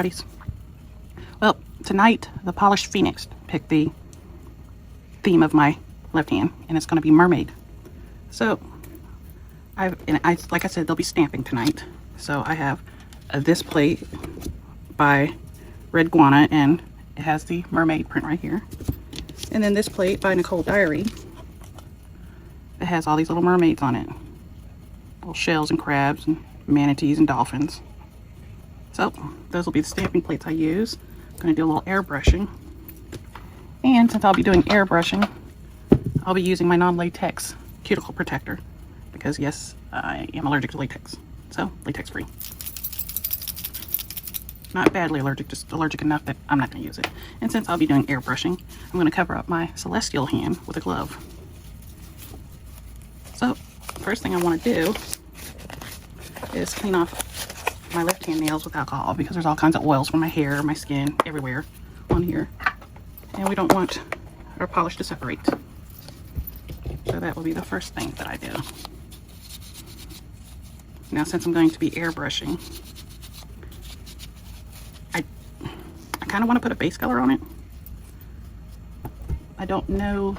potties. Well, tonight the Polished Phoenix picked the theme of my left hand, and it's going to be mermaid. So like I said, they'll be stamping tonight. So I have this plate by Red Guana, and it has the mermaid print right here. And then this plate by Nicole Diary. It has all these little mermaids on it. Little shells and crabs and manatees and dolphins. So those will be the stamping plates I use. I'm going to do a little airbrushing. And since I'll be doing airbrushing, I'll be using my non-latex cuticle protector. Because yes, I am allergic to latex. So latex free. Not badly allergic, just allergic enough that I'm not going to use it. And since I'll be doing airbrushing, I'm going to cover up my celestial hand with a glove. So, first thing I want to do is clean off my left hand nails with alcohol, because there's all kinds of oils from my hair, my skin, everywhere on here. And we don't want our polish to separate. So that will be the first thing that I do. Now, since I'm going to be airbrushing, I kind of want to put a base color on it. I don't know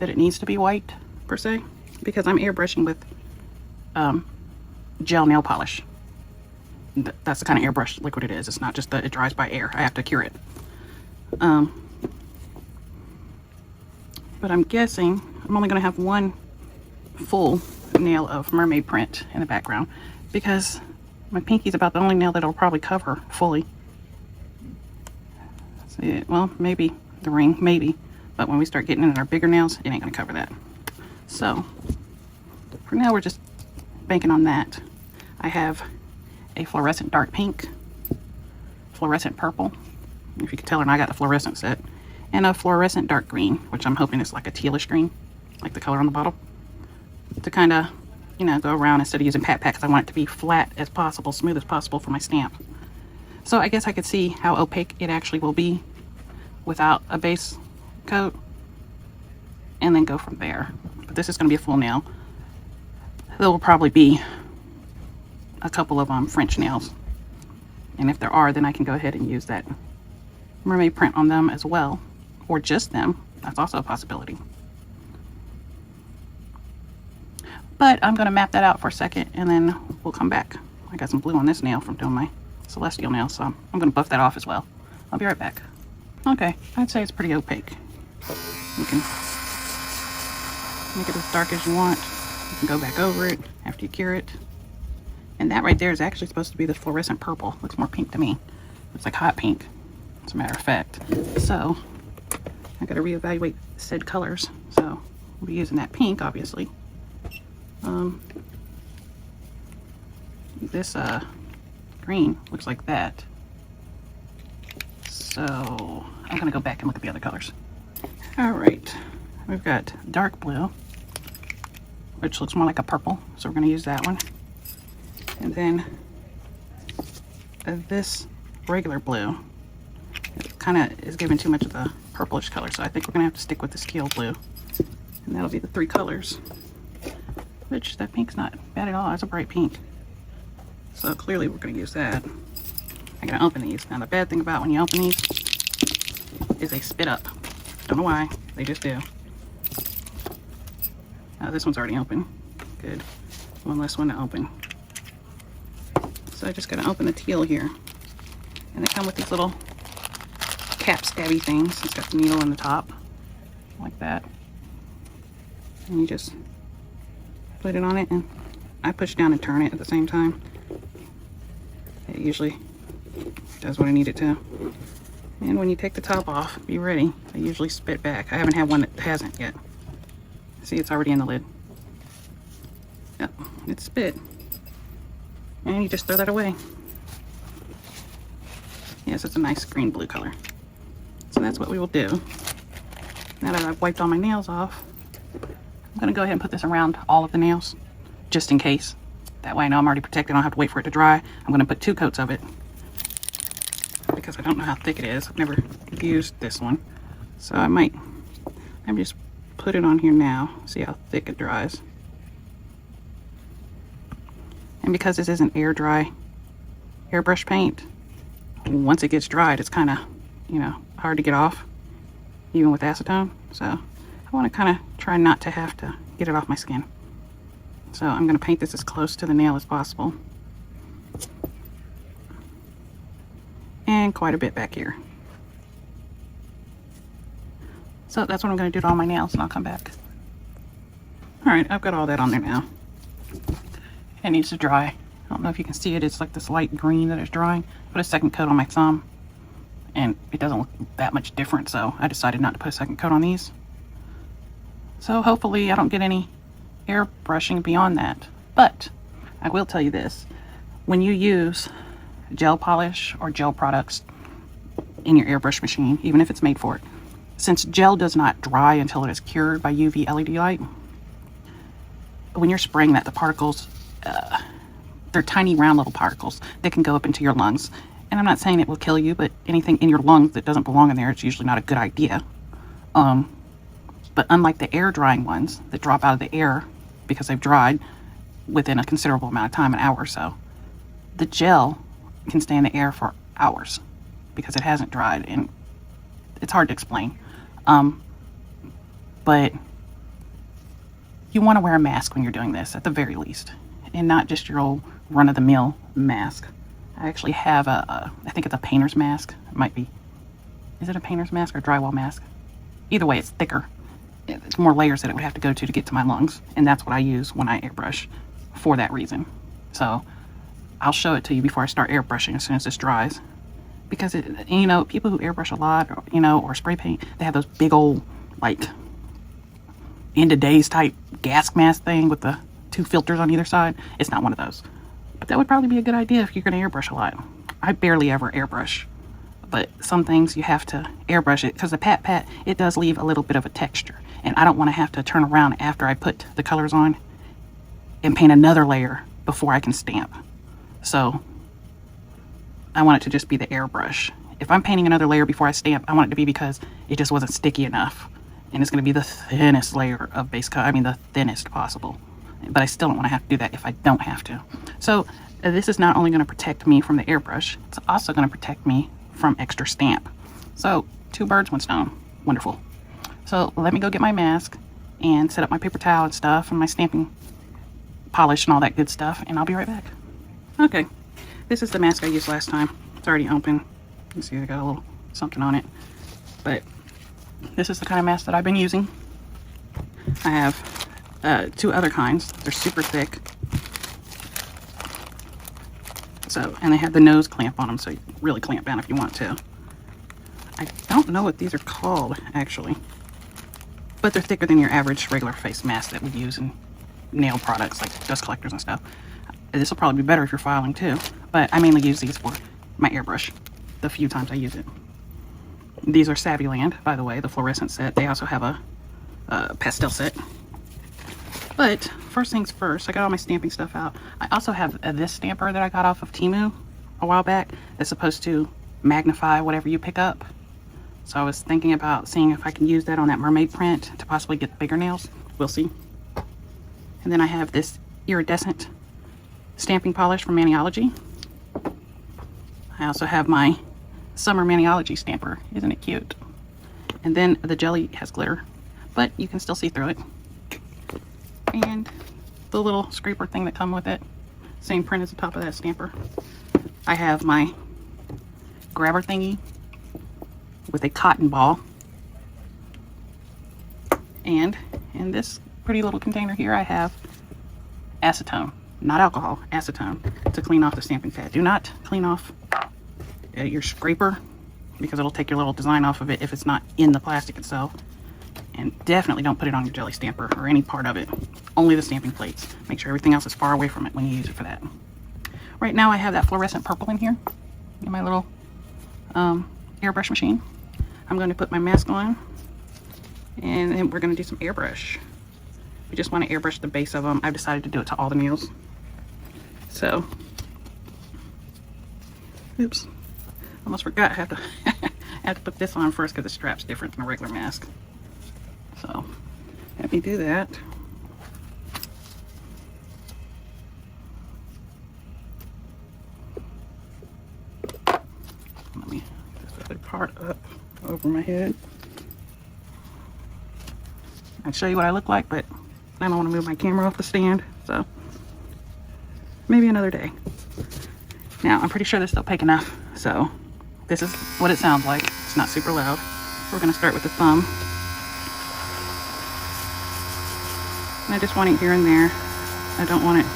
that it needs to be white per se, because I'm airbrushing with gel nail polish. That's the kind of airbrush liquid it is. It's not just that it dries by air. I have to cure it. But I'm guessing I'm only going to have one full nail of mermaid print in the background, because my pinky's about the only nail that will probably cover fully. See, well, maybe the ring, maybe, but when we start getting into our bigger nails, it ain't going to cover that. So for now, we're just banking on that. I have a fluorescent dark pink, fluorescent purple, if you can tell, and I got the fluorescent set, and a fluorescent dark green, which I'm hoping is like a tealish green, like the color on the bottle, to kind of, you know, go around instead of using pat pat, because I want it to be flat as possible, smooth as possible for my stamp. So I guess I could see how opaque it actually will be without a base coat, and then go from there. But this is going to be a full nail. There will probably be a couple of French nails, and if there are, then I can go ahead and use that mermaid print on them as well, or just them. That's also a possibility. But I'm going to map that out for a second, and then we'll come back. I got some blue on this nail from doing my celestial nail, so I'm going to buff that off as well. I'll be right back. Okay, I'd say it's pretty opaque. You can make it as dark as you want. You can go back over it after you cure it. And that right there is actually supposed to be the fluorescent purple. Looks more pink to me. It's like hot pink, as a matter of fact. So I got to reevaluate said colors. So we'll be using that pink, obviously. This green looks like that. So I'm gonna go back and look at the other colors. All right, we've got dark blue, which looks more like a purple, so we're gonna use that one. And then this regular blue, it kind of is giving too much of the purplish color, so I think we're gonna have to stick with the scale blue, and that'll be the three colors. Which, that pink's not bad at all. That's a bright pink. So clearly we're going to use that. I'm going to open these. Now the bad thing about when you open these is they spit up. Don't know why. They just do. This one's already open. Good. One less one to open. So I just got to open the teal here. And they come with these little cap stabby things. It's got the needle in the top. Like that. And you just put it on it, and I push down and turn it at the same time. It usually does what I need it to. And when you take the top off, be ready. They usually spit back. I haven't had one that hasn't yet. See, it's already in the lid. Yep, it's spit. And you just throw that away. Yes, it's a nice green blue color. So that's what we will do. Now that I've wiped all my nails off, I'm going to go ahead and put this around all of the nails, just in case. That way I know I'm already protected. I don't have to wait for it to dry. I'm going to put 2 coats of it, because I don't know how thick it is. I've never used this one. So I might just put it on here now, see how thick it dries. And because this isn't air dry airbrush paint, once it gets dried, it's kind of, you know, hard to get off, even with acetone. So I want to kind of try not to have to get it off my skin. So I'm going to paint this as close to the nail as possible. And quite a bit back here. So that's what I'm going to do to all my nails, and I'll come back. Alright, I've got all that on there now. It needs to dry. I don't know if you can see it. It's like this light green that is drying. Put a second coat on my thumb, and it doesn't look that much different, so I decided not to put a second coat on these. So hopefully I don't get any airbrushing beyond that. But I will tell you this. When you use gel polish or gel products in your airbrush machine, even if it's made for it, since gel does not dry until it is cured by UV LED light, when you're spraying that, the particles, they're tiny round little particles that can go up into your lungs. And I'm not saying it will kill you, but anything in your lungs that doesn't belong in there, it's usually not a good idea. But unlike the air drying ones that drop out of the air because they've dried within a considerable amount of time, an hour or so, the gel can stay in the air for hours because it hasn't dried, and it's hard to explain. But you want to wear a mask when you're doing this, at the very least, and not just your old run-of-the-mill mask. I actually have I think it's a painter's mask. It might be. Is it a painter's mask or drywall mask? Either way, it's thicker. It's more layers that it would have to go to get to my lungs, and that's what I use when I airbrush for that reason. So I'll show it to you before I start airbrushing as soon as this dries. Because, you know, people who airbrush a lot, or, you know, or spray paint, they have those big old, like, end of days type gas mask thing with the 2 filters on either side. It's not one of those. But that would probably be a good idea if you're going to airbrush a lot. I barely ever airbrush. But some things you have to airbrush it, because the pat pat, it does leave a little bit of a texture. And I don't want to have to turn around after I put the colors on and paint another layer before I can stamp. So I want it to just be the airbrush. If I'm painting another layer before I stamp, I want it to be because it just wasn't sticky enough. And it's going to be the thinnest layer of base coat. I mean, the thinnest possible. But I still don't want to have to do that if I don't have to. So this is not only going to protect me from the airbrush, it's also going to protect me from extra stamp. So 2 birds, 1 stone. Wonderful. So let me go get my mask and set up my paper towel and stuff and my stamping polish and all that good stuff, and I'll be right back. Okay, this is the mask I used last time. It's already open. You can see I got a little something on it. But this is the kind of mask that I've been using. I have 2 other kinds. They're super thick. So, and they have the nose clamp on them, so you can really clamp down if you want to. I don't know what these are called, actually. But they're thicker than your average regular face mask that we use in nail products like dust collectors and stuff. This will probably be better if you're filing too. But I mainly use these for my airbrush the few times I use it. These are Savvyland, by the way, the fluorescent set. They also have a pastel set. But first things first, I got all my stamping stuff out. I also have this stamper that I got off of Temu a while back that's supposed to magnify whatever you pick up. So I was thinking about seeing if I can use that on that mermaid print to possibly get bigger nails. We'll see. And then I have this iridescent stamping polish from Maniology. I also have my summer Maniology stamper. Isn't it cute? And then the jelly has glitter, but you can still see through it. And the little scraper thing that comes with it. Same print as the top of that stamper. I have my grabber thingy with a cotton ball. And in this pretty little container here, I have acetone. Not alcohol, acetone, to clean off the stamping pad. Do not clean off your scraper because it'll take your little design off of it if it's not in the plastic itself. And definitely don't put it on your jelly stamper or any part of it. Only the stamping plates. Make sure everything else is far away from it when you use it for that. Right now I have that fluorescent purple in here in my little airbrush machine. I'm going to put my mask on and then we're going to do some airbrush. We just want to airbrush the base of them. I've decided to do it to all the nails. So, oops, almost forgot. I have to put this on first because the strap's different than a regular mask. So, let me do that. part up over my head. I'd show you what I look like, but I don't want to move my camera off the stand, so maybe another day. Now, I'm pretty sure this is opaque enough, so this is what it sounds like. It's not super loud. We're going to start with the thumb. And I just want it here and there. I don't want it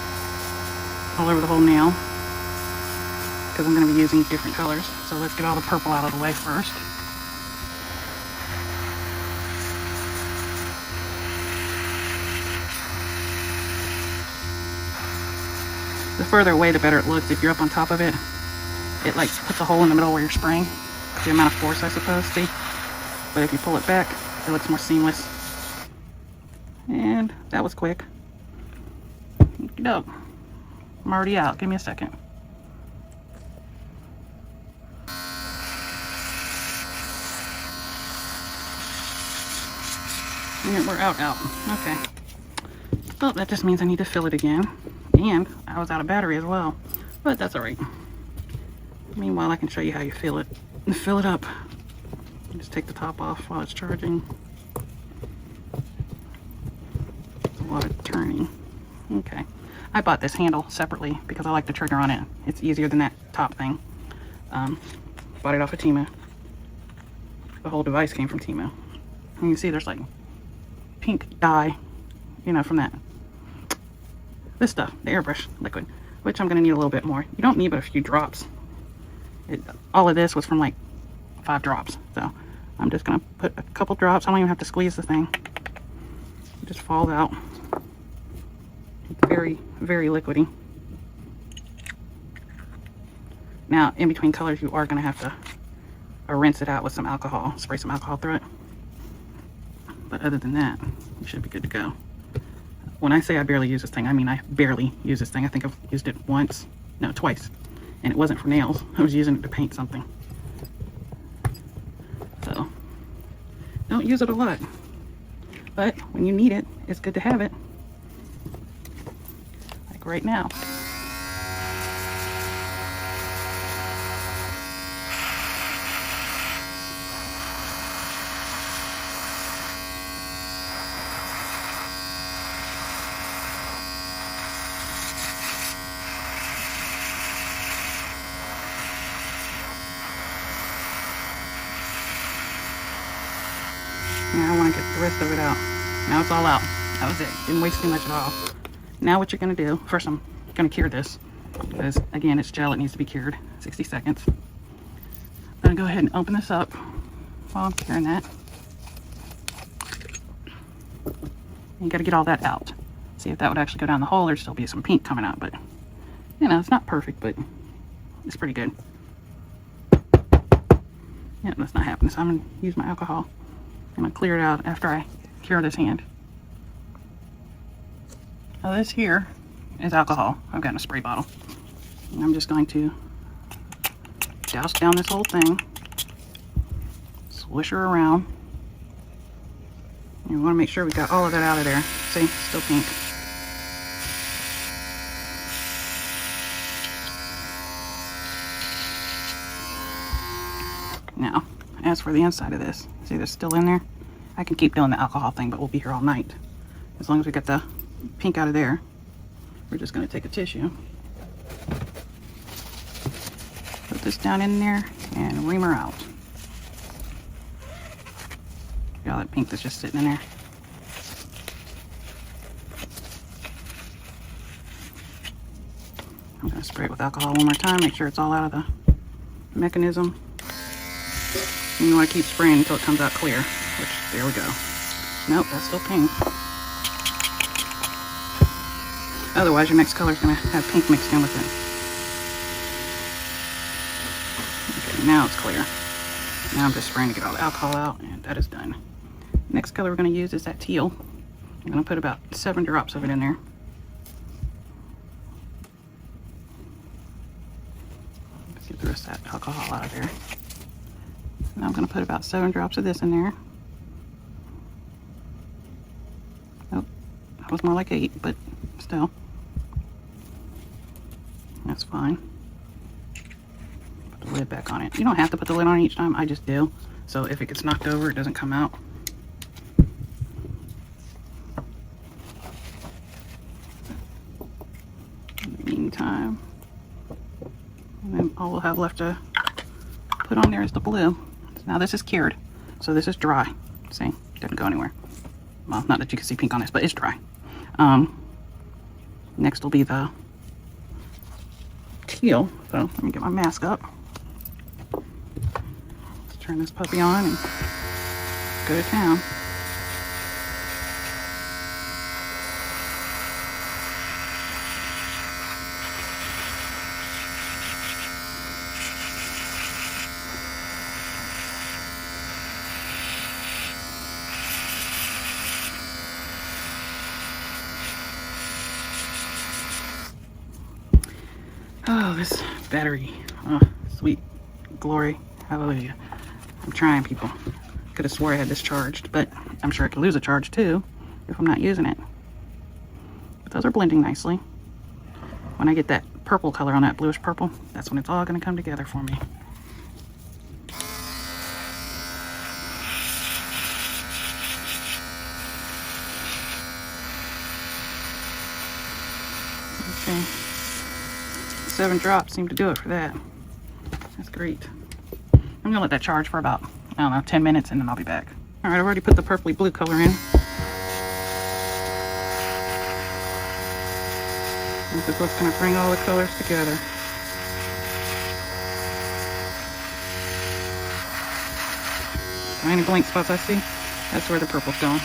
all over the whole nail because I'm going to be using different colors. So let's get all the purple out of the way first. The further away, the better it looks. If you're up on top of it, it like puts a hole in the middle where you're spraying. The amount of force, I suppose, see? But if you pull it back, it looks more seamless. And that was quick. Dope. I'm already out. Give me a second. And we're out. Okay. Well, that just means I need to fill it again. And I was out of battery as well. But that's alright. Meanwhile, I can show you how you fill it. Fill it up. Just take the top off while it's charging. It's a lot of turning. Okay. I bought this handle separately because I like the trigger on it. It's easier than that top thing. Bought it off of Temu. The whole device came from Temu. And you can see there's like pink dye, you know, from that. This stuff, the airbrush liquid, which I'm going to need a little bit more. You don't need but a few drops. All of this was from like 5 drops. So I'm just going to put a couple drops. I don't even have to squeeze the thing. It just falls out. It's very, very liquidy. Now, in between colors, you are going to have to rinse it out with some alcohol. Spray some alcohol through it. But other than that, you should be good to go. When I say I barely use this thing, I mean I barely use this thing. I think I've used it twice. And it wasn't for nails. I was using it to paint something. So, don't use it a lot. But when you need it, it's good to have it. Like right now. Now I want to get the rest of it out. Now it's all out. That was it. Didn't waste too much at all. Now what you're going to do, first I'm going to cure this. Because again, it's gel, it needs to be cured. 60 seconds. I'm going to go ahead and open this up while I'm curing that. You got to get all that out. See if that would actually go down the hole. There'd still be some pink coming out, but you know, it's not perfect, but it's pretty good. Yeah, that's not happening. So I'm going to use my alcohol. I'm going to clear it out after I cure this hand. Now this here is alcohol. I've got in a spray bottle. And I'm just going to douse down this whole thing. Swish her around. You want to make sure we got all of that out of there. See, still pink. Now, as for the inside of this, see there's still in there? I can keep doing the alcohol thing, but we'll be here all night. As long as we get the pink out of there, we're just going to take a tissue, put this down in there, and ream her out. See all that pink that's just sitting in there? I'm going to spray it with alcohol one more time, make sure it's all out of the mechanism. And you want to keep spraying until it comes out clear, which, there we go. Nope, that's still pink. Otherwise, your next color is going to have pink mixed in with it. Okay, now it's clear. Now I'm just spraying to get all the alcohol out, and that is done. Next color we're going to use is that teal. I'm going to put about 7 drops of it in there. Let's get the rest of that alcohol out of there. Now I'm going to put about 7 drops of this in there. Nope, that was more like 8, but still. That's fine. Put the lid back on it. You don't have to put the lid on each time, I just do. So if it gets knocked over, it doesn't come out. In the meantime, and then all we'll have left to put on there is the blue. Now this is cured, so this is dry. See, it doesn't go anywhere. Well, not that you can see pink on this, but it's dry. Next will be the teal. So let me get my mask up. Let's turn this puppy on and go to town. Oh, this battery. Oh, sweet glory. Hallelujah. I'm trying, people. Could have swore I had this charged, but I'm sure I could lose a charge too if I'm not using it. But those are blending nicely. When I get that purple color on that bluish purple, that's when it's all going to come together for me. Okay. 7 drops seem to do it for that. That's great. I'm gonna let that charge for about, I don't know, 10 minutes and then I'll be back. All right, I've already put the purpley blue color in. This is what's gonna bring all the colors together. So any blank spots I see, that's where the purple's going.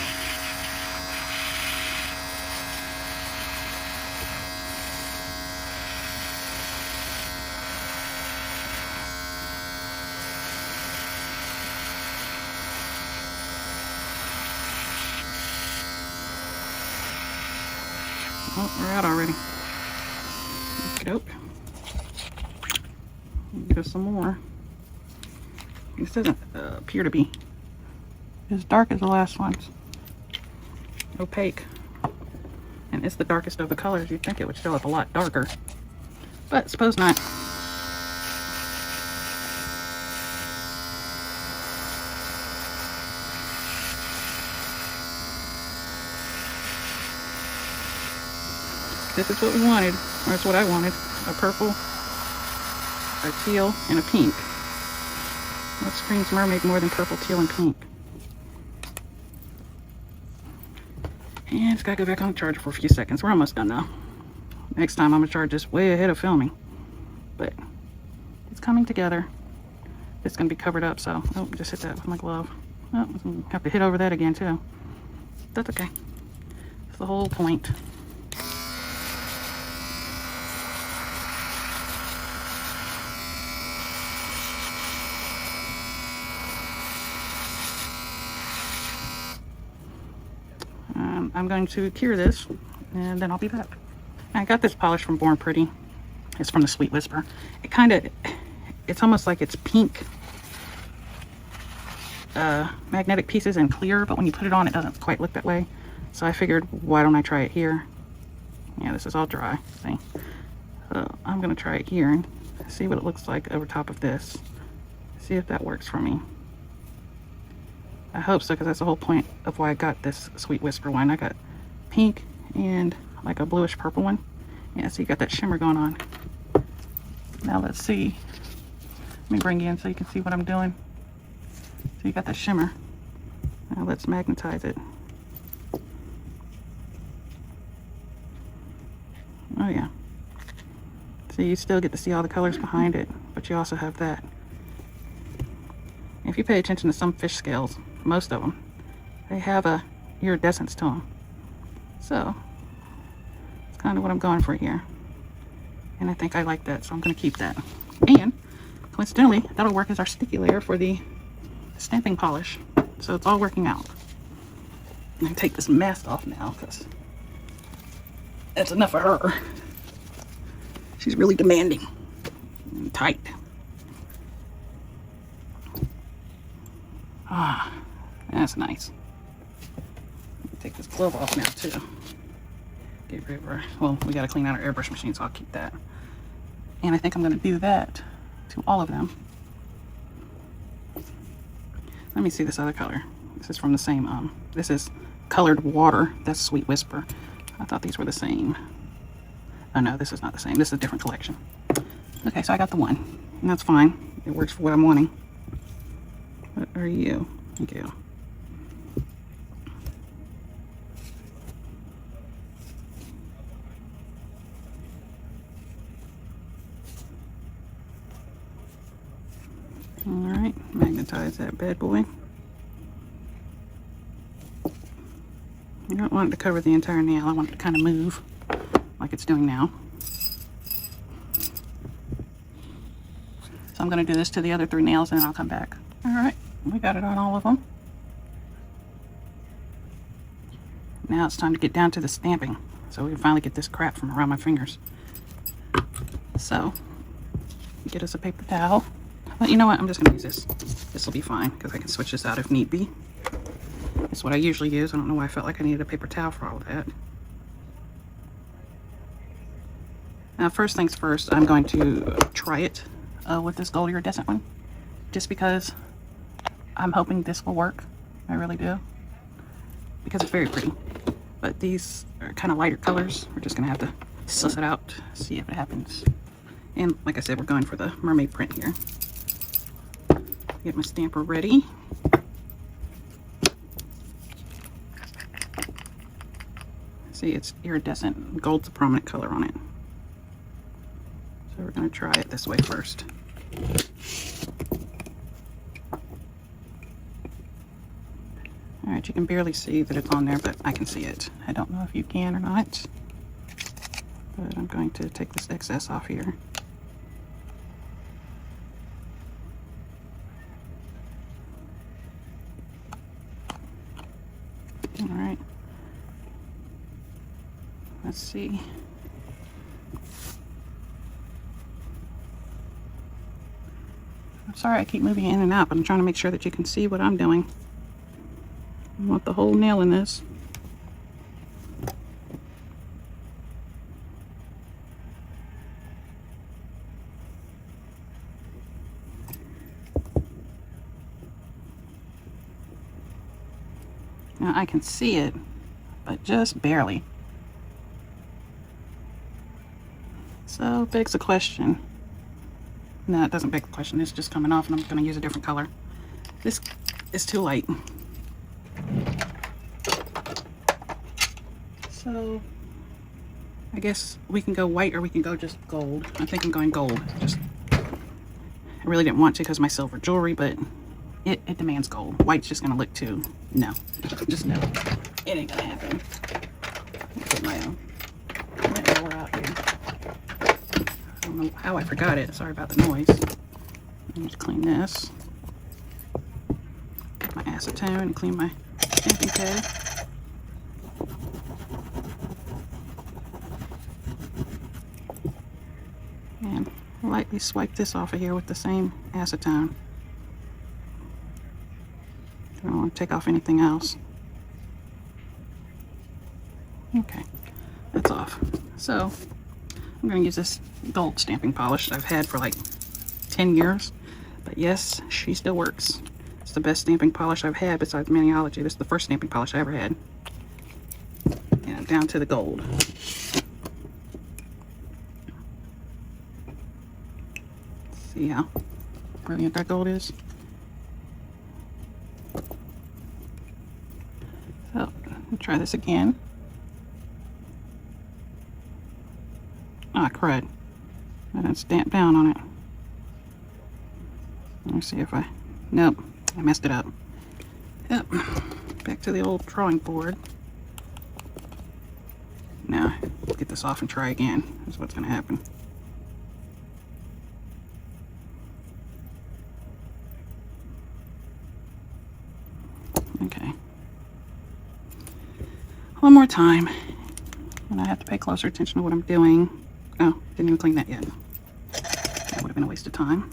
Oh, we're out already. Nope. Get us some more. This doesn't appear to be as dark as the last ones. Opaque. And it's the darkest of the colors. You'd think it would show up a lot darker. But suppose not. This is what we wanted, or it's what I wanted. A purple, a teal, and a pink. What screams mermaid more than purple, teal, and pink? And it's got to go back on the charger for a few seconds. We're almost done now. Next time I'm going to charge this way ahead of filming. But it's coming together. It's going to be covered up, so... Oh, just hit that with my glove. Oh, I'm have to hit over that again, too. That's okay. That's the whole point. I'm going to cure this and then I'll be back. I got this polish from Born Pretty. It's from the Sweet Whisper. It's almost like it's pink magnetic pieces and clear, but when you put it on it doesn't quite look that way. So I figured, why don't I try it here? Yeah, this is all dry. See? So I'm going to try it here and see what it looks like over top of this. See if that works for me. I hope so, because that's the whole point of why I got this Sweet Whisper one. I got pink and like a bluish purple one. Yeah, so you got that shimmer going on. Now let's see. Let me bring you in so you can see what I'm doing. So you got that shimmer. Now let's magnetize it. Oh yeah. So you still get to see all the colors behind it, but you also have that. If you pay attention to some fish scales, most of them, they have a iridescence to them. So it's kind of what I'm going for here. And I think I like that, so I'm going to keep that. And coincidentally, that'll work as our sticky layer for the stamping polish. So it's all working out. I'm going to take this mask off now because that's enough of her. She's really demanding and tight. Ah, that's nice. Take this glove off now too. Get rid of her. Well, we got to clean out our airbrush machine, so I'll keep that. And I think I'm going to do that to all of them. Let me see this other color. This is from the same, this is Colored Water. That's Sweet Whisper. I thought these were the same. Oh no, this is not the same. This is a different collection. Okay, so I got the one. And that's fine. It works for what I'm wanting. What are you? Thank you. Alright, magnetize that bad boy. I don't want it to cover the entire nail. I want it to kind of move like it's doing now. So I'm going to do this to the other 3 nails and then I'll come back. Alright, we got it on all of them. Now it's time to get down to the stamping so we can finally get this crap from around my fingers. So, get us a paper towel. But you know what, I'm just going to use this. This will be fine because I can switch this out if need be. It's what I usually use. I don't know why I felt like I needed a paper towel for all of that. Now, first things first, I'm going to try it with this gold iridescent one. Just because I'm hoping this will work. I really do. Because it's very pretty. But these are kind of lighter colors. We're just going to have to suss it out, see if it happens. And like I said, we're going for the mermaid print here. Get my stamper ready. See, it's iridescent. Gold's a prominent color on it. So we're going to try it this way first. Alright, you can barely see that it's on there, but I can see it. I don't know if you can or not. But I'm going to take this excess off here. Alright. Let's see. I'm sorry I keep moving in and out, but I'm trying to make sure that you can see what I'm doing. I want the whole nail in this. Now I can see it, but just barely. So begs the question. No, it doesn't beg the question. It's just coming off and I'm going to use a different color. This is too light. So I guess we can go white or we can go just gold. I think I'm going gold. I really didn't want to because of my silver jewelry, but it demands gold. White's just going to look too... No. Just no. It ain't going to happen. Get my roller out here. I don't know how I forgot it. Sorry about the noise. Let me just clean this. Get my acetone and clean my stamping pad. And lightly swipe this off of here with the same acetone. I don't want to take off anything else. Okay, that's off. So I'm going to use this gold stamping polish I've had for like 10 years. But yes, she still works. It's the best stamping polish I've had besides Maniology. This is the first stamping polish I ever had. And down to the gold. See how brilliant that gold is? So, we'll try this again. Ah, crud. I didn't stamp down on it. Let me see if I... Nope, I messed it up. Yep, back to the old drawing board. Now, get this off and try again. That's what's going to happen. Okay. One more time. And I have to pay closer attention to what I'm doing. Oh, didn't even clean that yet. That would have been a waste of time.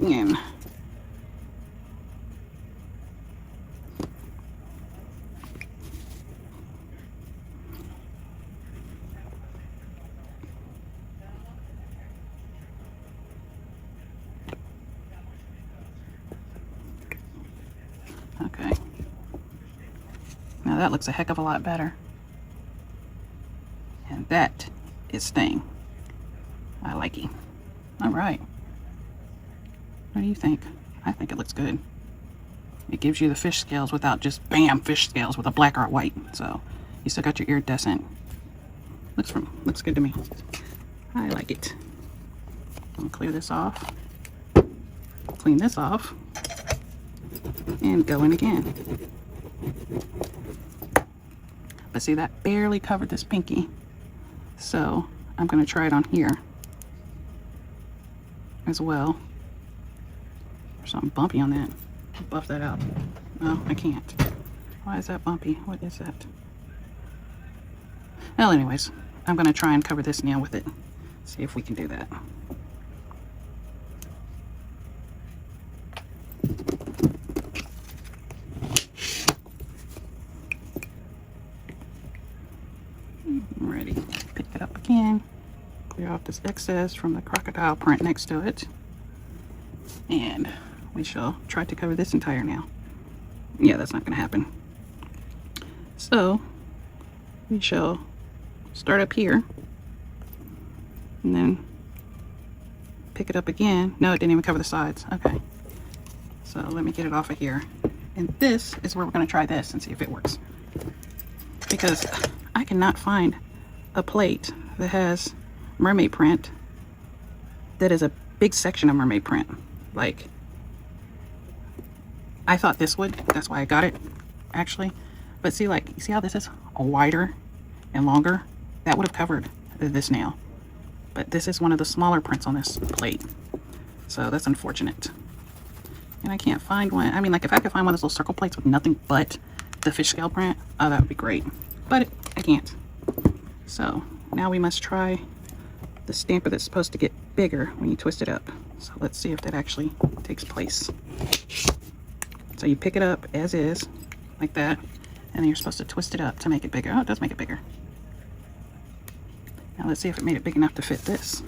in. Okay. Now that looks a heck of a lot better. And that is staying. I like it. All right. What do you think? I think it looks good. It gives you the fish scales without just bam, fish scales with a black or a white. So you still got your iridescent. Looks good to me. I like it. I'm gonna clear this off. Clean this off. And go in again. But see, that barely covered this pinky. So I'm gonna try it on here as well. There's something bumpy on that. I'll buff that out. No, I can't. Why is that bumpy? What is that? Well, anyways, I'm gonna try and cover this nail with it. See if we can do that. Ready. Pick it up again. Clear off this excess from the crocodile print next to it. And we shall try to cover this entire nail. Yeah, that's not going to happen. So we shall start up here and then pick it up again. No, it didn't even cover the sides. Okay. So let me get it off of here. And this is where we're going to try this and see if it works. Because I cannot find a plate that has mermaid print that is a big section of mermaid print. Like, I thought this would, that's why I got it actually. But see, like, you see how this is wider and longer? That would have covered this nail. But this is one of the smaller prints on this plate. So that's unfortunate. And I can't find one. I mean, like, if I could find one of those little circle plates with nothing but the fish scale print, oh, that would be great. But I can't. So now we must try the stamper that's supposed to get bigger when you twist it up. So let's see if that actually takes place. So you pick it up as is, like that, and then you're supposed to twist it up to make it bigger. Oh, it does make it bigger. Now let's see if it made it big enough to fit this.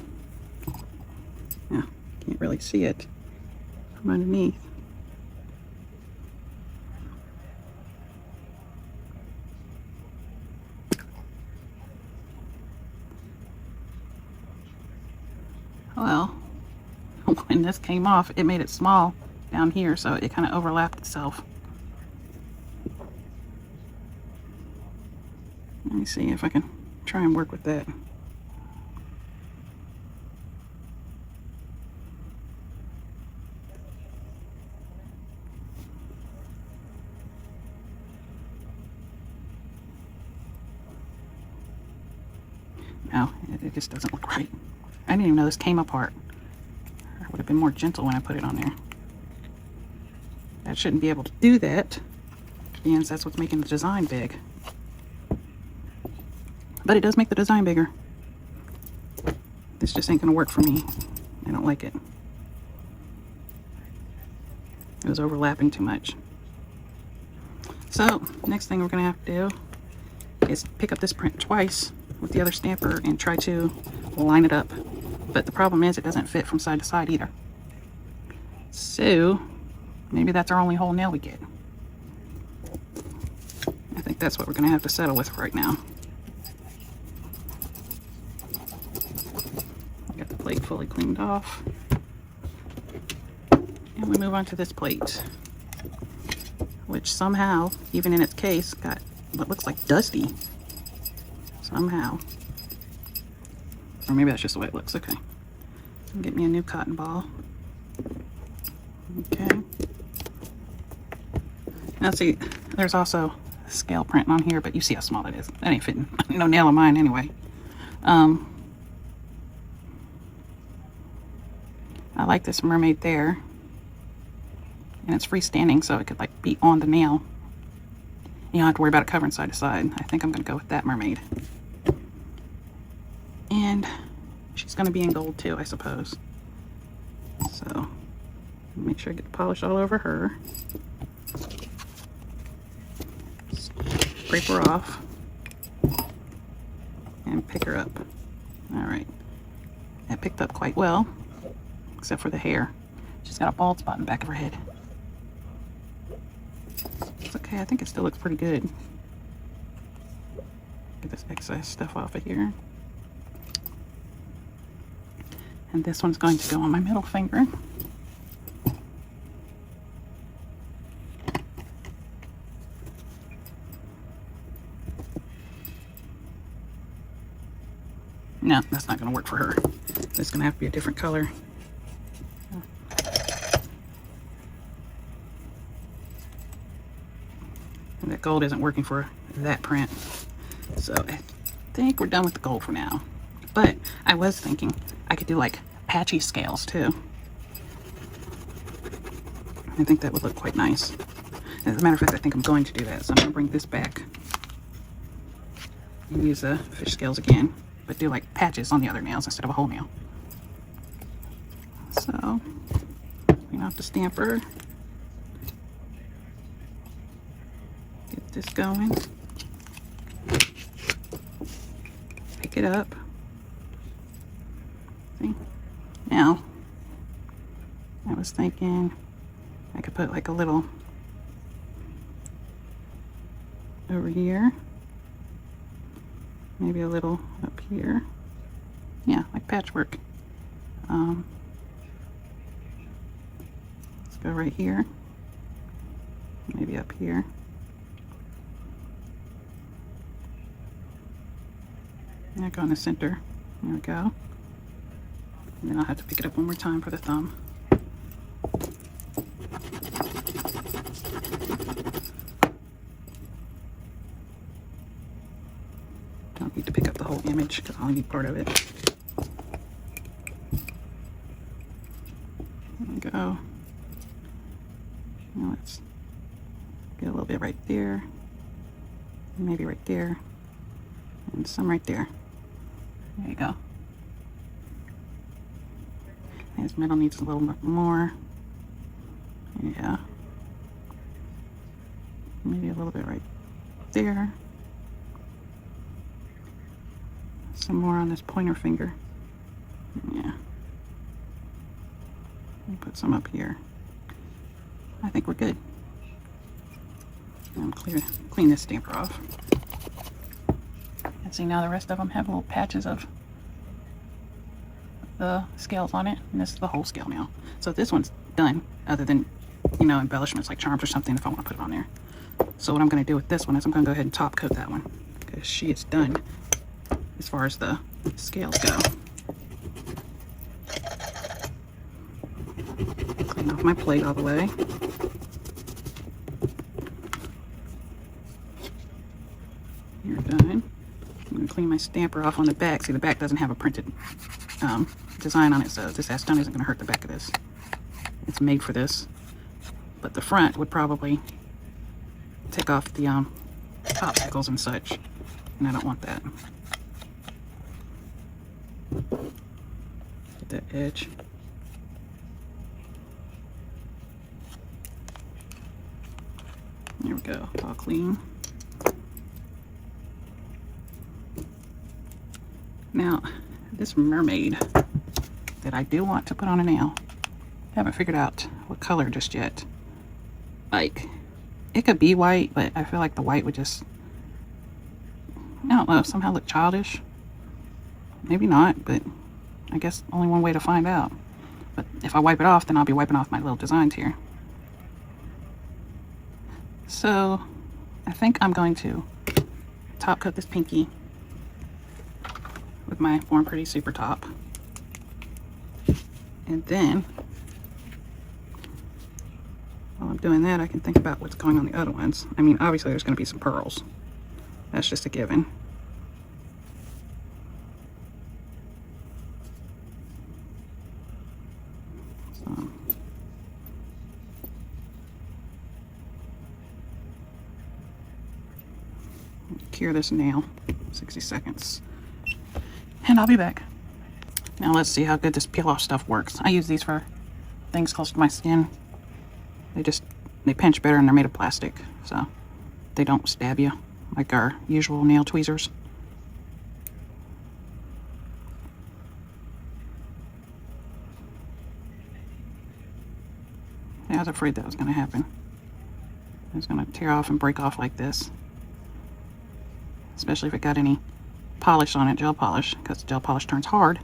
Yeah, can't really see it from underneath. Well, when this came off, it made it small down here, so it kind of overlapped itself. Let me see if I can try and work with that. No, it just doesn't look right. I didn't even know this came apart. I would have been more gentle when I put it on there. That shouldn't be able to do that, and that's what's making the design big. But it does make the design bigger. This just ain't gonna work for me. I don't like it. It was overlapping too much. So, next thing we're gonna have to do is pick up this print twice with the other stamper and try to line it up. But the problem is it doesn't fit from side to side either. So maybe that's our only whole nail we get. I think that's what we're gonna have to settle with right now. Got the plate fully cleaned off. And we move on to this plate, which somehow, even in its case, got what looks like dusty. Somehow. Or maybe that's just the way it looks. Okay. Get me a new cotton ball. Okay. Now see, there's also a scale print on here, but you see how small it is. That ain't fitting no nail of mine anyway. I like this mermaid there. And it's freestanding, so it could like be on the nail. You don't have to worry about it covering side to side. I think I'm gonna go with that mermaid. And she's gonna be in gold too, I suppose. So Make sure I get the polish all over her. Scrape her off. And pick her up. Alright. That picked up quite well. Except for the hair. She's got a bald spot in the back of her head. It's okay, I think it still looks pretty good. Get this excess stuff off of here. And this one's going to go on my middle finger. No, that's not going to work for her. It's going to have to be a different color. And that gold isn't working for that print. So I think we're done with the gold for now. But I was thinking I could do like patchy scales too. I think that would look quite nice. As a matter of fact, I think I'm going to do that. So I'm going to bring this back and use the fish scales again, but do like patches on the other nails instead of a whole nail. So clean off the stamper. Get this going. Pick it up. See? Now, I was thinking I could put like a little over here. Maybe a little up here. Yeah, like patchwork. Let's go right here. Maybe up here. Yeah, go in the center. There we go. And then I'll have to pick it up one more time for the thumb. Don't need to pick up the whole image because I only need part of it. There we go. Now let's get a little bit right there. Maybe right there. And some right there. There you go. His middle needs a little bit more. Yeah. Maybe a little bit right there. Some more on this pointer finger. Yeah. And put some up here. I think we're good. And clean this stamper off. And see, now the rest of them have little patches of the scales on it, and this is the whole scale now. So this one's done, other than, you know, embellishments like charms or something if I want to put it on there. So what I'm going to do with this one is I'm going to go ahead and top coat that one because she is done as far as the scales go. Clean off my plate all the way. You're done. I'm going to clean my stamper off on the back. See, the back doesn't have a printed design on it, so this acetone isn't going to hurt the back of this. It's made for this. But the front would probably take off the obstacles and such, and I don't want that. Get that edge. There we go, all clean. Now, this mermaid that I do want to put on a nail, haven't figured out what color just yet. Like, it could be white, but I feel like the white would just, I don't know, somehow look childish. Maybe not, but I guess only one way to find out. But if I wipe it off, then I'll be wiping off my little designs here. So, I think I'm going to top coat this pinky with my Born Pretty Super Top. And then, while I'm doing that, I can think about what's going on the other ones. I mean, obviously there's going to be some pearls. That's just a given. So, cure this nail, 60 seconds. And I'll be back. Now let's see how good this peel off stuff works. I use these for things close to my skin. They pinch better and they're made of plastic, so they don't stab you like our usual nail tweezers. I was afraid that was going to happen. It was going to tear off and break off like this. Especially if it got any polish on it, gel polish, because gel polish turns hard.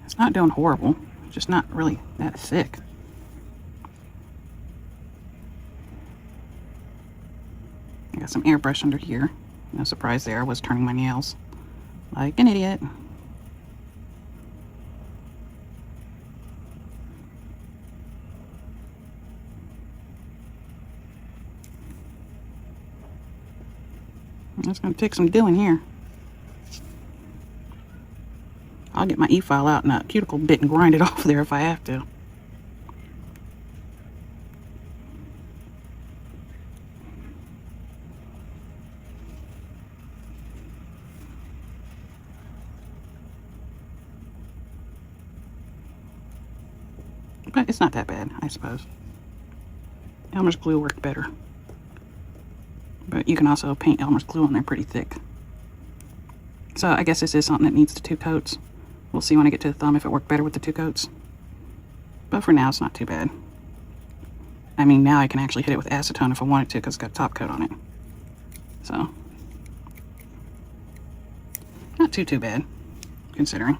It's not doing horrible, it's just not really that thick. I got some airbrush under here. No surprise there, I was turning my nails like an idiot. That's going to take some doing here. I'll get my e-file out and a cuticle bit and grind it off there if I have to. But it's not that bad, I suppose. Elmer's glue worked better. But you can also paint Elmer's glue on there pretty thick. So I guess this is something that needs the 2 coats. We'll see when I get to the thumb if it worked better with the 2 coats. But for now, it's not too bad. I mean, now I can actually hit it with acetone if I wanted to because it's got a top coat on it. So, not too bad, considering.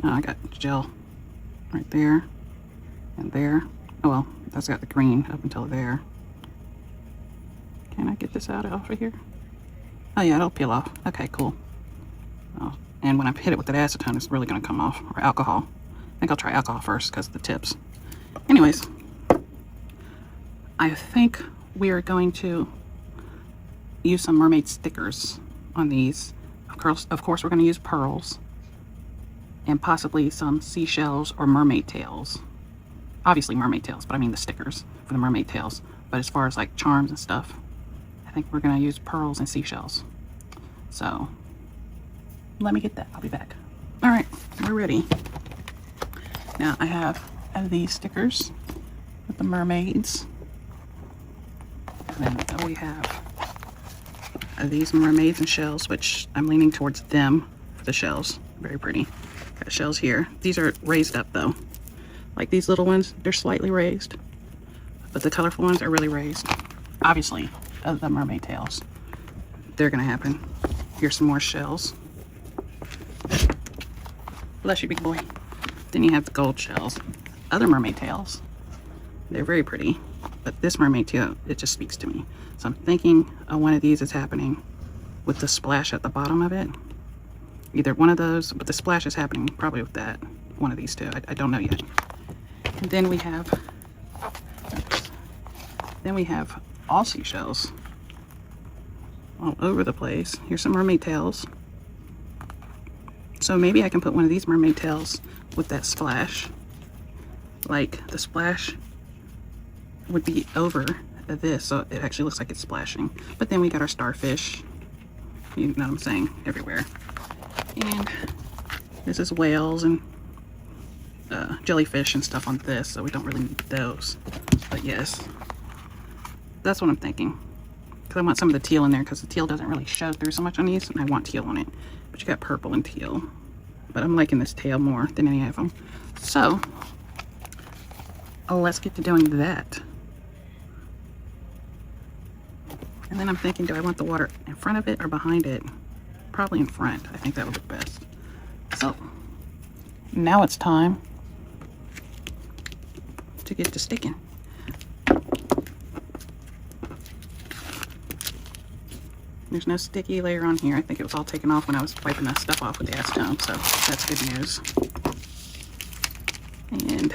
Oh, I got gel right there and there. Oh well, that's got the green up until there. Can I get this out off of here? Oh yeah, it'll peel off. Okay, cool. Oh, and when I hit it with that acetone, it's really going to come off. Or alcohol. I think I'll try alcohol first because the tips. Anyways, I think we are going to use some mermaid stickers on these. Of course, we're going to use pearls and possibly some seashells or mermaid tails. Obviously mermaid tails, but I mean the stickers for the mermaid tails. But as far as like charms and stuff, I think we're going to use pearls and seashells. So let me get that. I'll be back. All right, we're ready. Now I have these stickers with the mermaids. And then we have these mermaids and shells, which I'm leaning towards them for the shells. Very pretty. Got shells here. These are raised up though. Like these little ones, they're slightly raised. But the colorful ones are really raised. Obviously, the mermaid tails. They're gonna happen. Here's some more shells. Bless you, big boy. Then you have the gold shells. Other mermaid tails. They're very pretty. But this mermaid tail, it just speaks to me. So I'm thinking one of these is happening with the splash at the bottom of it. Either one of those, but the splash is happening probably with that. One of these two. I don't know yet. And then we have... Oops. Then we have all seashells all over the place. Here's some mermaid tails. So maybe I can put one of these mermaid tails with that splash. Like the splash would be over this, so it actually looks like it's splashing. But then we got our starfish. You know what I'm saying? Everywhere. And this is whales and jellyfish and stuff on this, so we don't really need those. But yes, that's what I'm thinking. Because I want some of the teal in there, because the teal doesn't really show through so much on these, and I want teal on it. But you got purple and teal. But I'm liking this tail more than any of them. So, let's get to doing that. And then I'm thinking, do I want the water in front of it or behind it? Probably in front. I think that would look best. So, now it's time to get to sticking. There's no sticky layer on here. I think it was all taken off when I was wiping that stuff off with the acetone, so that's good news. And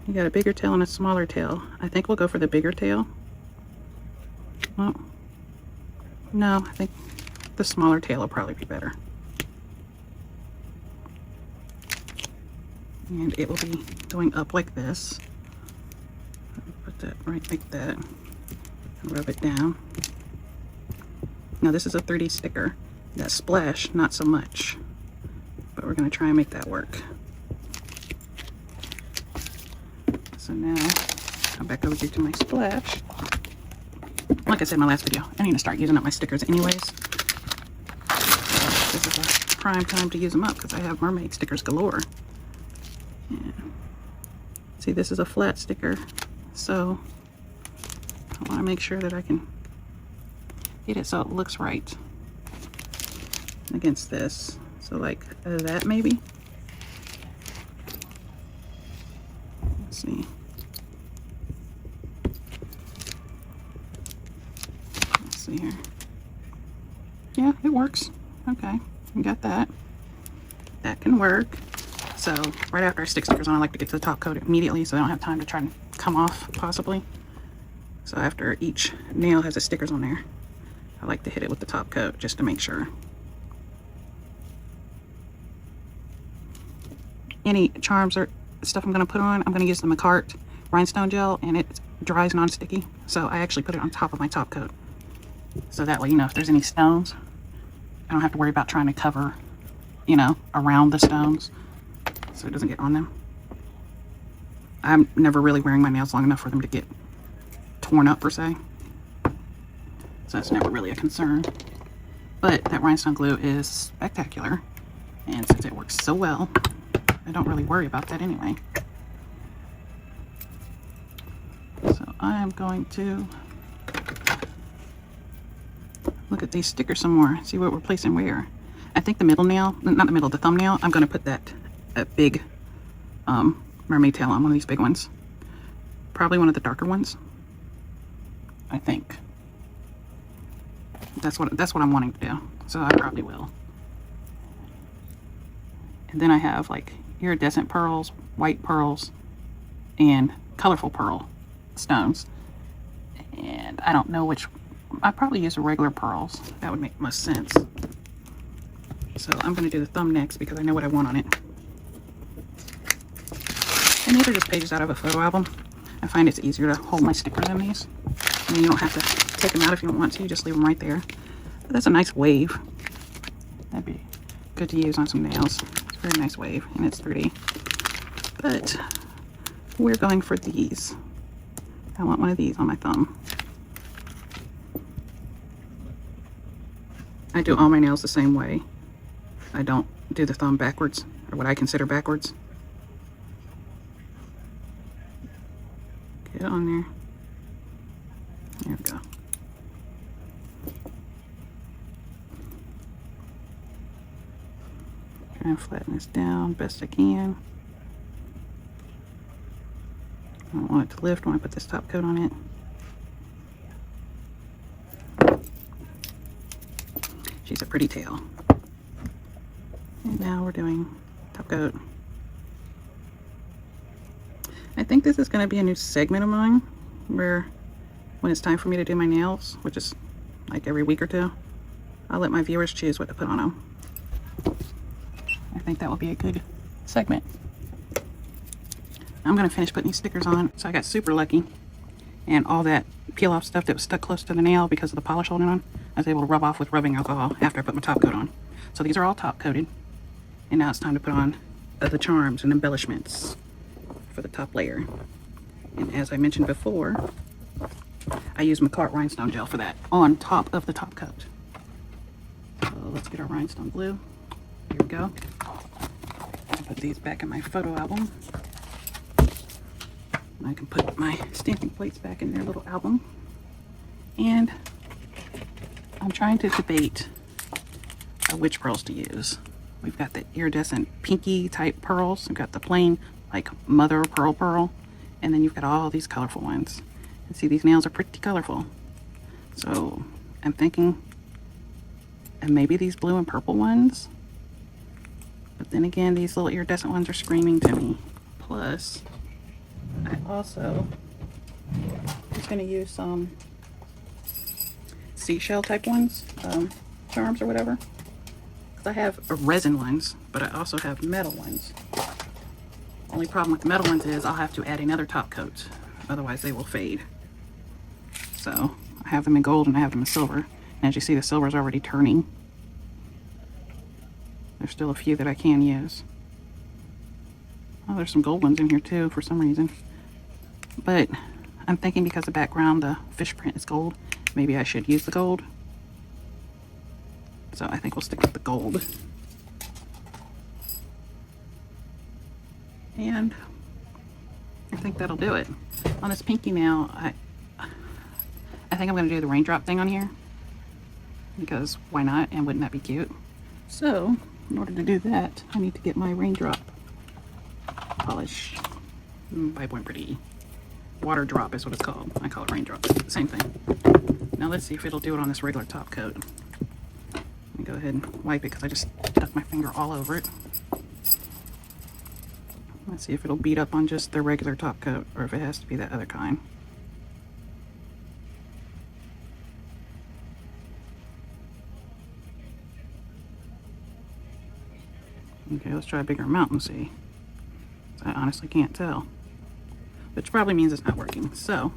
you got a bigger tail and a smaller tail. I think we'll go for the bigger tail. Well, no, I think the smaller tail will probably be better. And it will be going up like this. Put that right like that. And rub it down. Now this is a 3D sticker. That splash, not so much. But we're going to try and make that work. So now, come back over here to my splash. Like I said in my last video, I need to start using up my stickers anyways. So this is a prime time to use them up because I have mermaid stickers galore. Yeah. See, this is a flat sticker, so I want to make sure that I can get it so it looks right against this. So like that maybe. Let's see. Let's see here. Yeah, it works. Okay, we got that. That can work. So right after I stick stickers on, I like to get to the top coat immediately so I don't have time to try and come off possibly. So after each nail has the stickers on there, I like to hit it with the top coat just to make sure. Any charms or stuff I'm going to put on, I'm going to use the Macart rhinestone gel, and it dries non-sticky. So I actually put it on top of my top coat. So that way, you know, if there's any stones, I don't have to worry about trying to cover, you know, around the stones so it doesn't get on them. I'm never really wearing my nails long enough for them to get torn up per se. So that's never really a concern. But that rhinestone glue is spectacular. And since it works so well, I don't really worry about that anyway. So I'm going to look at these stickers some more, see what we're placing where. I think the middle nail, not the middle, the thumbnail, I'm going to put that big mermaid tail on, one of these big ones. Probably one of the darker ones, I think. That's what I'm wanting to do. So I probably will. And then I have like iridescent pearls, white pearls, and colorful pearl stones. And I don't know which. I probably use the regular pearls. That would make most sense. So I'm going to do the thumb next because I know what I want on it. And these are just pages out of a photo album. I find it's easier to hold my stickers in these. And you don't have to take them out if you don't want to. You just leave them right there. But that's a nice wave. That'd be good to use on some nails. It's a very nice wave, and it's 3D. But we're going for these. I want one of these on my thumb. I do all my nails the same way. I don't do the thumb backwards, or what I consider backwards. Get it on there. There we go. Try and flatten this down best I can. I don't want it to lift when I put this top coat on it. She's a pretty tail. And now we're doing top coat. I think this is going to be a new segment of mine where when it's time for me to do my nails, which is like every week or two, I'll let my viewers choose what to put on them. I think that will be a good segment. I'm going to finish putting these stickers on. So I got super lucky, and all that peel off stuff that was stuck close to the nail because of the polish holding on, I was able to rub off with rubbing alcohol after I put my top coat on. So these are all top coated, and now it's time to put on the charms and embellishments for the top layer. And as I mentioned before, I use Macart rhinestone gel for that on top of the top coat. So let's get our rhinestone glue. Here we go. I'll put these back in my photo album. I can put my stamping plates back in their little album. And I'm trying to debate which pearls to use. We've got the iridescent pinky type pearls. We've got the plain like mother pearl. And then you've got all these colorful ones. And see, these nails are pretty colorful. So I'm thinking maybe these blue and purple ones. But then again, these little iridescent ones are screaming to me. Plus, I also was going to use some seashell type ones, charms or whatever. Because I have resin ones, but I also have metal ones. Only problem with the metal ones is I'll have to add another top coat. Otherwise they will fade. So I have them in gold and I have them in silver. As you see, the silver is already turning. There's still a few that I can use. Oh, there's some gold ones in here too for some reason. But I'm thinking because the background, the fish print is gold, maybe I should use the gold. So I think we'll stick with the gold. And I think that'll do it. On this pinky nail, I think I'm going to do the raindrop thing on here. Because why not? And wouldn't that be cute? So, in order to do that, I need to get my raindrop polish by Point Pretty. Water drop is what it's called. I call it raindrop. Same thing. Now let's see if it'll do it on this regular top coat. Let me go ahead and wipe it because I just stuck my finger all over it. Let's see if it'll beat up on just the regular top coat or if it has to be that other kind. Okay, let's try a bigger amount and see. I honestly can't tell. Which probably means it's not working. So,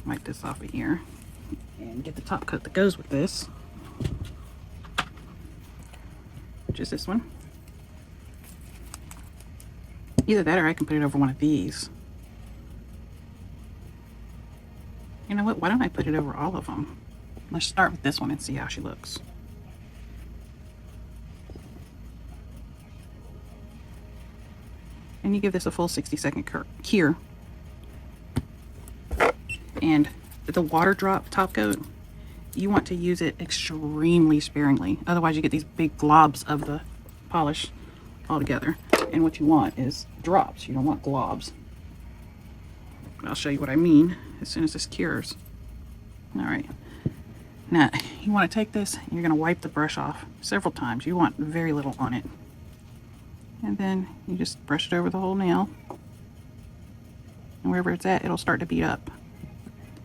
wipe this off of here and get the top coat that goes with this, which is this one. Either that or I can put it over one of these. You know what? Why don't I put it over all of them? Let's start with this one and see how she looks. And you give this a full 60-second cure. And the water drop top coat, you want to use it extremely sparingly. Otherwise you get these big globs of the polish all together. And what you want is drops. You don't want globs. I'll show you what I mean as soon as this cures. All right. Now, you want to take this, and you're going to wipe the brush off several times. You want very little on it. And then you just brush it over the whole nail. And wherever it's at, it'll start to beat up.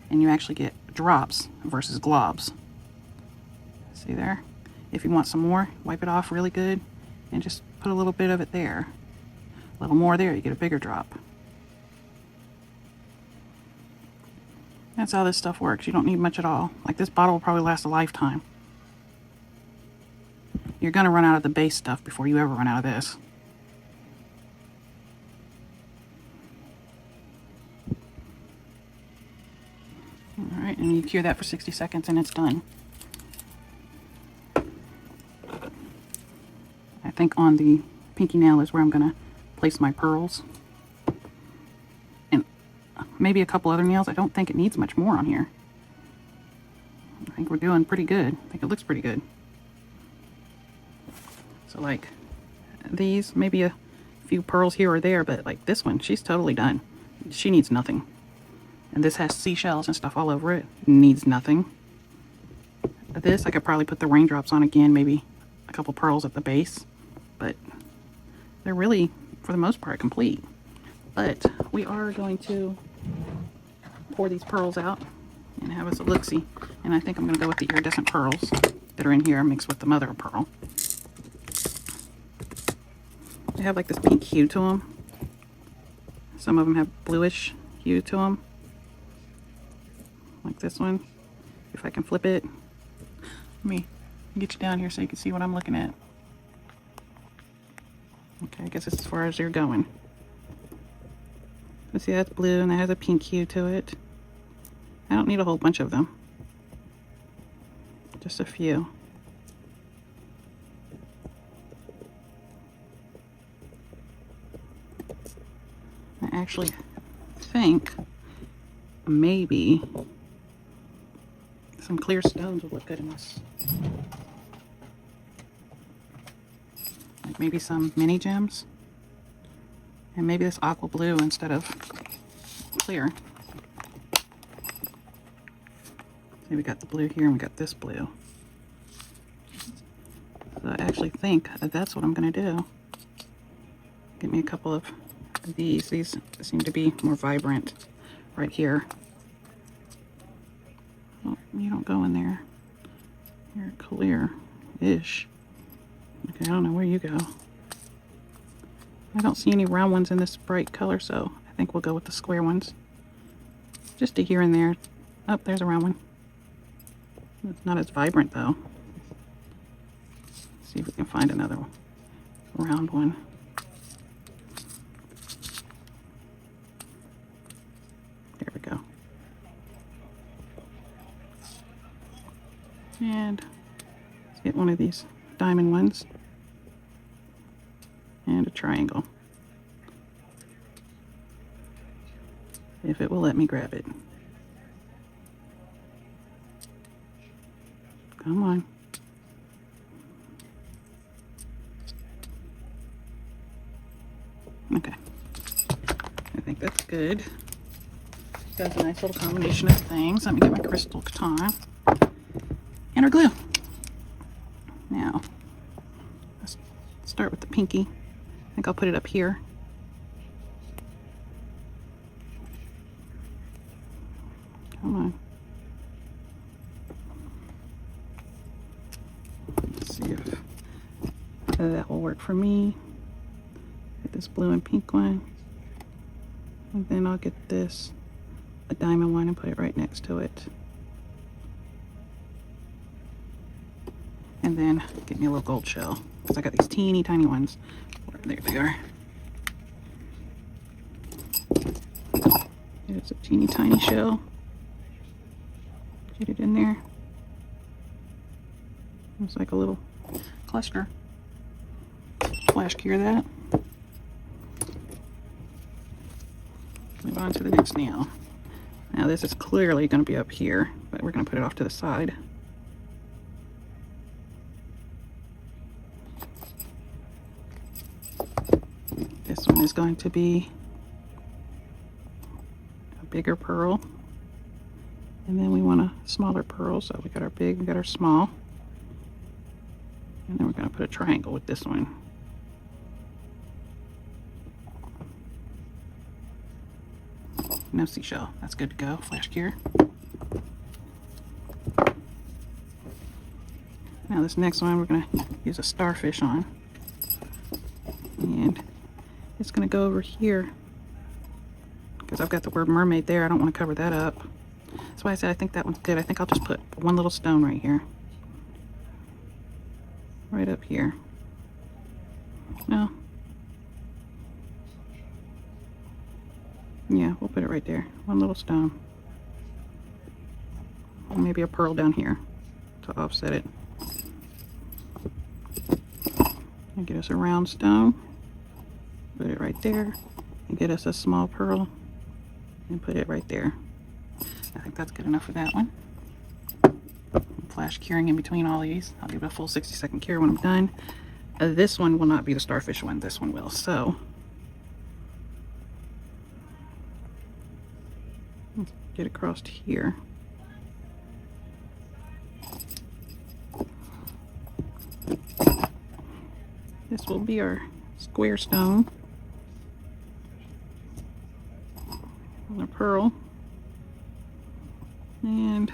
And you actually get drops versus globs. See there? If you want some more, wipe it off really good and just put a little bit of it there. A little more there, you get a bigger drop. That's how this stuff works. You don't need much at all. Like this bottle will probably last a lifetime. You're going to run out of the base stuff before you ever run out of this. Alright, and you cure that for 60 seconds and it's done. I think on the pinky nail is where I'm going to place my pearls. And maybe a couple other nails. I don't think it needs much more on here. I think we're doing pretty good. I think it looks pretty good. So like these, maybe a few pearls here or there, but like this one, she's totally done. She needs nothing. And this has seashells and stuff all over it. Needs nothing. This, I could probably put the raindrops on again, maybe a couple pearls at the base. But they're really, for the most part, complete. But we are going to pour these pearls out and have us a look-see. And I think I'm going to go with the iridescent pearls that are in here mixed with the mother of pearl. They have like this pink hue to them. Some of them have bluish hue to them. Like this one. If I can flip it. Let me get you down here so you can see what I'm looking at. Okay, I guess it's as far as you're going. Let's see, that's blue and that has a pink hue to it. I don't need a whole bunch of them. Just a few. I actually think maybe some clear stones would look good in this. Like maybe some mini gems. And maybe this aqua blue instead of clear. See, we got the blue here and we got this blue. So I actually think that that's what I'm going to do. Get me a couple of these. These seem to be more vibrant right here. Oh, you don't go in there. You're clear-ish. Okay, I don't know where you go. I don't see any round ones in this bright color, so I think we'll go with the square ones. Just a here and there. Oh, there's a round one. It's not as vibrant though. See if we can find another round one. There we go. And let's get one of these diamond ones and a triangle. If it will let me grab it. Come on. Okay. I think that's good. Got a nice little combination of things. Let me get my crystal baton and our glue. Now, let's start with the pinky. I think I'll put it up here. Come on. Let's see if that will work for me. Get this blue and pink one. And then I'll get this, a diamond one, and put it right next to it. And then get me a little gold shell, because I got these teeny tiny ones. There they are. There's a teeny tiny shell. Get it in there. Looks like a little cluster. Flash cure that. Move on to the next nail. Now this is clearly going to be up here, but we're going to put it off to the side. This one is going to be a bigger pearl. And then we want a smaller pearl, so we got our big, we got our small. And then we're going to put a triangle with this one. No seashell. That's good to go. Flash cure. Now this next one we're going to use a starfish on. And it's going to go over here. Because I've got the word mermaid there. I don't want to cover that up. That's why I said I think that one's good. I think I'll just put one little stone right here. Right up here. No. Yeah, we'll put it right there. One little stone. And maybe a pearl down here to offset it. And get us a round stone. Put it right there. And get us a small pearl. And put it right there. I think that's good enough for that one. Flash curing in between all these. I'll give it a full 60-second cure when I'm done. This one will not be the starfish one. This one will. So let's get across here. This will be our square stone. And a pearl. And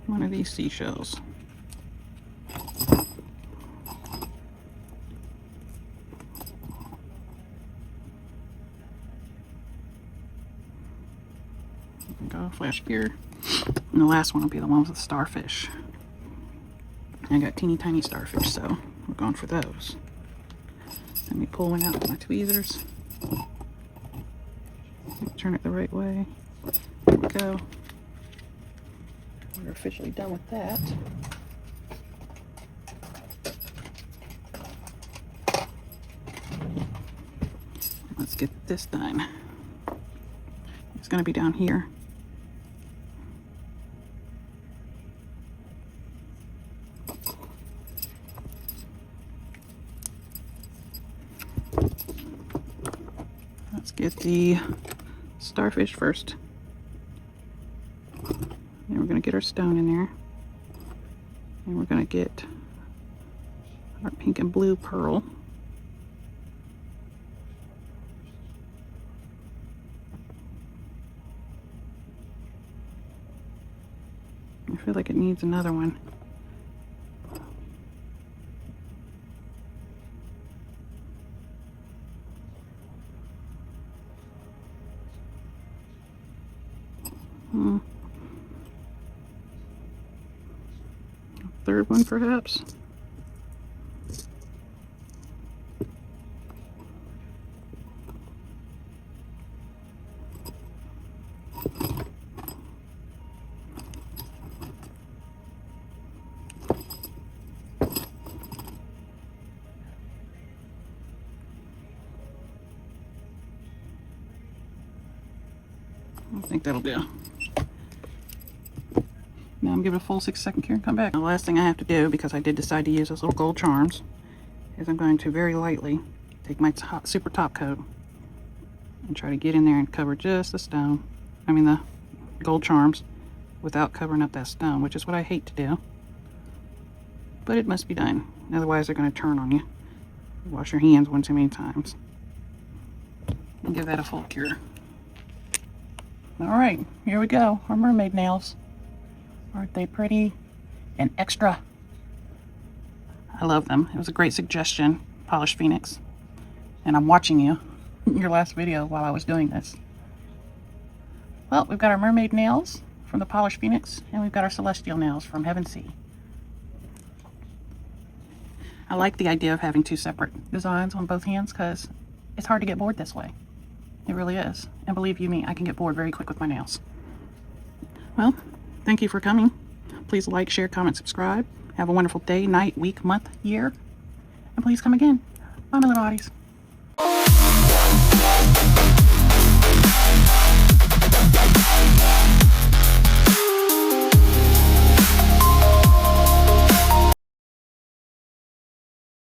one of these seashells. Go flash gear. And the last one will be the one with the starfish. I got teeny tiny starfish, so we're going for those. Let me pull one out with my tweezers. Turn it the right way. There we go. We're officially done with that. Let's get this done. It's going to be down here. Let's get the starfish first. Then we're going to get our stone in there. And we're going to get our pink and blue pearl. I feel like it needs another one. Third one, perhaps. I think that'll do. Now I'm giving it a full 6-second cure and come back. The last thing I have to do, because I did decide to use those little gold charms, is I'm going to very lightly take my super top coat and try to get in there and cover just the stone. I mean the gold charms without covering up that stone, which is what I hate to do. But it must be done. Otherwise they're going to turn on you. Wash your hands one too many times. And give that a full cure. Alright, here we go. Our mermaid nails. Aren't they pretty and extra? I love them. It was a great suggestion, Polished Phoenix. And I'm watching you, your last video, while I was doing this. Well, we've got our mermaid nails from the Polished Phoenix, and we've got our celestial nails from Heaven Sea. I like the idea of having two separate designs on both hands because it's hard to get bored this way. It really is. And believe you me, I can get bored very quick with my nails. Well, thank you for coming. Please like, share, comment, subscribe. Have a wonderful day, night, week, month, year. And please come again. Bye, my little oddies.